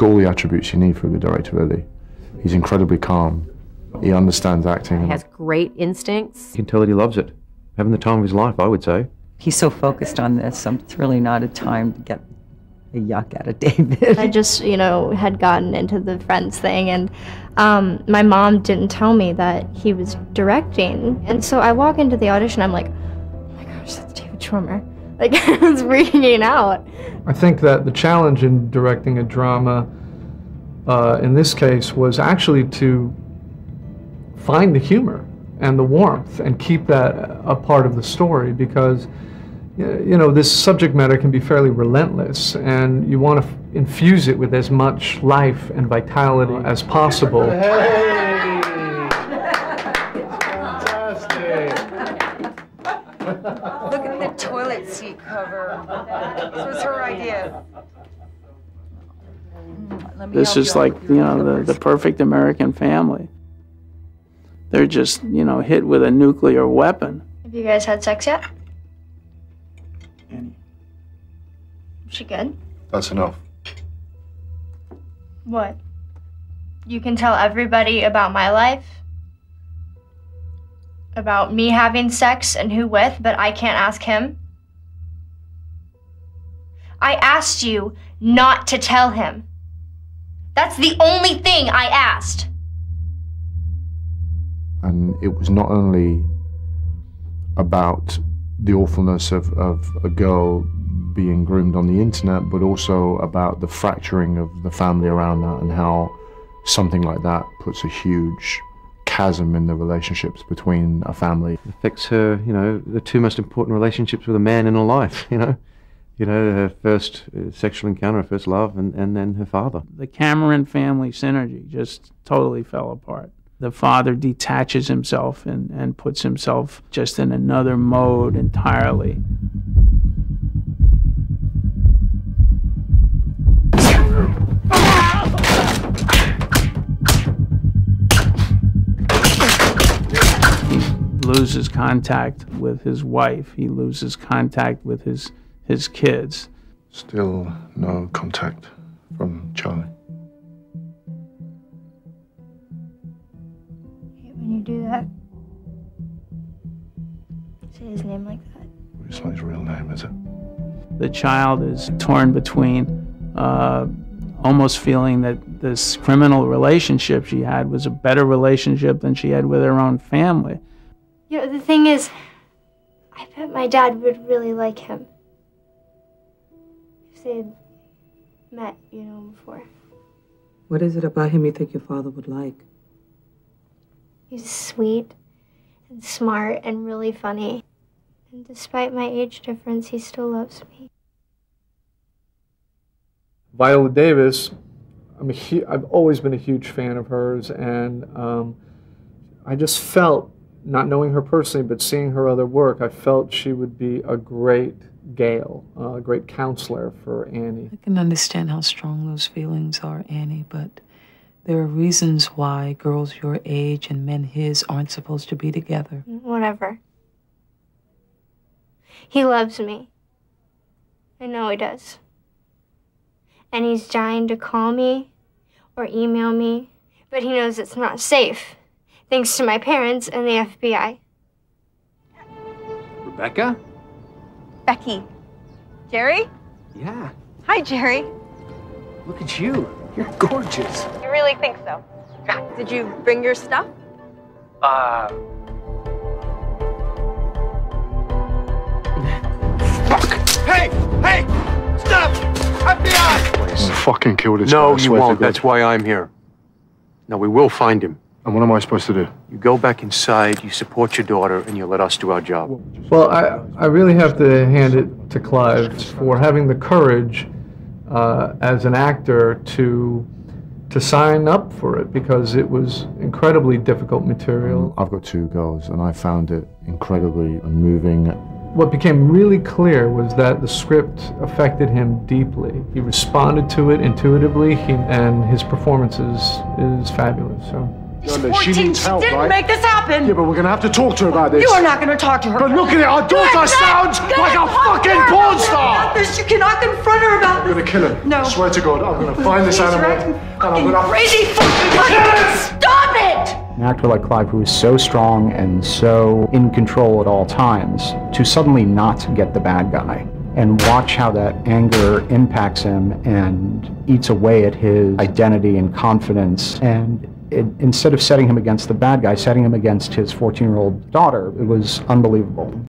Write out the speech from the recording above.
got all the attributes you need for a good director, really. He's incredibly calm. He understands acting. He has great instincts. You can tell that he loves it. Having the time of his life, I would say. He's so focused on this, it's really not a time to get a yuck out of David. I just, you know, had gotten into the Friends thing, and my mom didn't tell me that he was directing. And so I walk into the audition, I'm like, oh my gosh, that's David Schwimmer. Like, I was freaking out. I think that the challenge in directing a drama, in this case, was actually to find the humor and the warmth and keep that a part of the story, because you know, this subject matter can be fairly relentless, and you want to infuse it with as much life and vitality as possible. Hey! Fantastic! Look at the toilet seat cover. This was her idea. This is like, you know, the perfect American family. They're just, you know, hit with a nuclear weapon. Have you guys had sex yet? Is she good? That's enough. What? You can tell everybody about my life? About me having sex and who with, but I can't ask him? I asked you not to tell him. That's the only thing I asked. And it was not only about the awfulness of a girl being groomed on the internet, but also about the fracturing of the family around that, and how something like that puts a huge chasm in the relationships between a family. It affects her, you know, the two most important relationships with a man in her life, you know. You know, her first sexual encounter, her first love, and then her father. The Cameron family synergy just totally fell apart. The father detaches himself and puts himself just in another mode entirely. He loses contact with his wife. He loses contact with his kids. Still no contact from Charlie. When you do that, say his name like that. It's not his real name, is it? The child is torn between almost feeling that this criminal relationship she had was a better relationship than she had with her own family. You know, the thing is, I bet my dad would really like him. If they had met, you know, before. What is it about him you think your father would like? He's sweet and smart and really funny. And despite my age difference, he still loves me. Viola Davis, I've always been a huge fan of hers, and I just felt, not knowing her personally, but seeing her other work, I felt she would be a great Gail, a great counselor for Annie. I can understand how strong those feelings are, Annie, but there are reasons why girls your age and men his aren't supposed to be together. Whatever. He loves me. I know he does. And he's dying to call me or email me, but he knows it's not safe, thanks to my parents and the FBI. Rebecca? Becky. Jerry? Yeah. Hi, Jerry. Look at you. You're gorgeous. You really think so? Did you bring your stuff? Fuck! Hey! Hey! Stop! FBI! Please. I'll fucking kill this guy. No, I you swear to won't. God. That's why I'm here. No, we will find him. And what am I supposed to do? You go back inside, you support your daughter, and you let us do our job. Well, I really have to hand it to Clive for having the courage as an actor to sign up for it, because it was incredibly difficult material. I've got two girls, and I found it incredibly moving. What became really clear was that the script affected him deeply. He responded to it intuitively, and his performance is fabulous. So She's She 14. needs She help, didn't right? make this happen. Yeah, but we're gonna have to talk to her about this. You are not going to talk to her. But look at it, our daughter sounds like a fucking porn star! You cannot confront her about I'm gonna kill him. No. I swear to God, I'm gonna find this animal. And I'm gonna crazy fucking stop it! An actor like Clive, who is so strong and so in control at all times, to suddenly not get the bad guy and watch how that anger impacts him and eats away at his identity and confidence. And instead of setting him against the bad guy, setting him against his 14-year-old daughter, it was unbelievable.